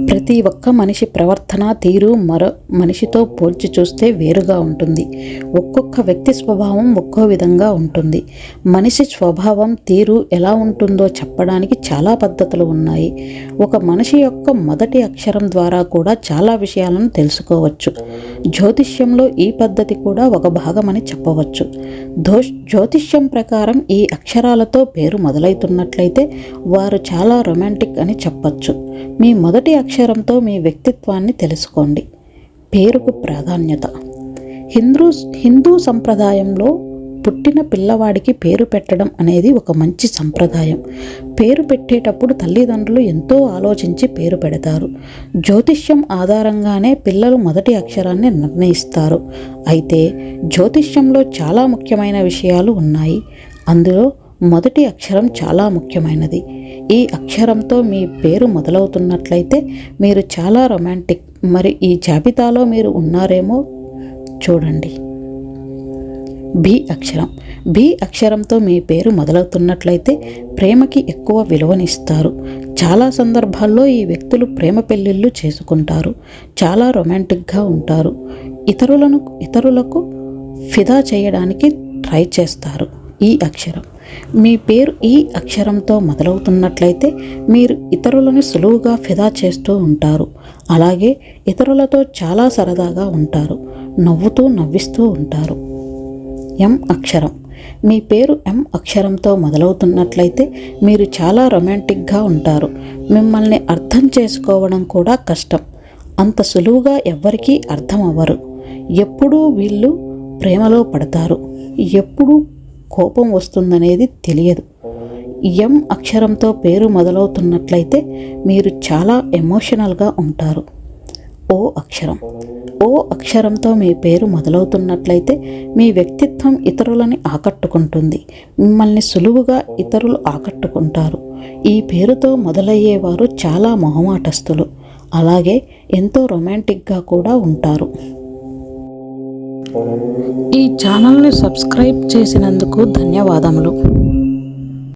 ప్రతి ఒక్క మనిషి ప్రవర్తన తీరు మరో మనిషితో పోల్చి చూస్తే వేరుగా ఉంటుంది. ఒక్కొక్క వ్యక్తి స్వభావం ఒక్కో విధంగా ఉంటుంది. మనిషి స్వభావం తీరు ఎలా ఉంటుందో చెప్పడానికి చాలా పద్ధతులు ఉన్నాయి. ఒక మనిషి యొక్క మొదటి అక్షరం ద్వారా కూడా చాలా విషయాలను తెలుసుకోవచ్చు. జ్యోతిష్యంలో ఈ పద్ధతి కూడా ఒక భాగమని చెప్పవచ్చు. జ్యోతిష్యం ప్రకారం ఈ అక్షరాలతో పేరు మొదలవుతున్నట్లయితే వారు చాలా రొమాంటిక్ అని చెప్పచ్చు. మీ మొదటి అక్షరంతో మీ వ్యక్తిత్వాన్ని తెలుసుకోండి. పేరుకు ప్రాధాన్యత. హిందూ సంప్రదాయంలో పుట్టిన పిల్లవాడికి పేరు పెట్టడం అనేది ఒక మంచి సంప్రదాయం. పేరు పెట్టేటప్పుడు తల్లిదండ్రులు ఎంతో ఆలోచించి పేరు పెడతారు. జ్యోతిష్యం ఆధారంగానే పిల్లలు మొదటి అక్షరాన్ని నిర్ణయిస్తారు. అయితే జ్యోతిష్యంలో చాలా ముఖ్యమైన విషయాలు ఉన్నాయి. అందులో మొదటి అక్షరం చాలా ముఖ్యమైనది. ఈ అక్షరంతో మీ పేరు మొదలవుతున్నట్లయితే మీరు చాలా రొమాంటిక్. మరి ఈ జాబితాలో మీరు ఉన్నారేమో చూడండి. బి అక్షరం. బి అక్షరంతో మీ పేరు మొదలవుతున్నట్లయితే ప్రేమకి ఎక్కువ విలువనిస్తారు. చాలా సందర్భాల్లో ఈ వ్యక్తులు ప్రేమ పెళ్ళిళ్ళు చేసుకుంటారు. చాలా రొమాంటిక్గా ఉంటారు. ఇతరులకు ఫిదా చేయడానికి ట్రై చేస్తారు. ఈ అక్షరం. మీ పేరు ఈ అక్షరంతో మొదలవుతున్నట్లయితే మీరు ఇతరులను సులువుగా ఫిదా చేస్తూ ఉంటారు. అలాగే ఇతరులతో చాలా సరదాగా ఉంటారు. నవ్విస్తూ ఉంటారు. ఎం అక్షరం. మీ పేరు ఎం అక్షరంతో మొదలవుతున్నట్లయితే మీరు చాలా రొమాంటిక్గా ఉంటారు. మిమ్మల్ని అర్థం చేసుకోవడం కూడా కష్టం. అంత సులువుగా ఎవ్వరికీ అర్థం అవ్వరు. ఎప్పుడూ వీళ్ళు ప్రేమలో పడతారు. ఎప్పుడూ కోపం వస్తుందనేది తెలియదు. ఎం అక్షరంతో పేరు మొదలవుతున్నట్లయితే మీరు చాలా ఎమోషనల్గా ఉంటారు. ఓ అక్షరం. ఓ అక్షరంతో మీ పేరు మొదలవుతున్నట్లయితే మీ వ్యక్తిత్వం ఇతరులని ఆకట్టుకుంటుంది. మిమ్మల్ని సులువుగా ఇతరులు ఆకట్టుకుంటారు. ఈ పేరుతో మొదలయ్యేవారు చాలా మొహమాటస్తులు. అలాగే ఎంతో రొమాంటిక్గా కూడా ఉంటారు. ఈ ఛానల్ని సబ్స్క్రైబ్ చేసినందుకు ధన్యవాదములు.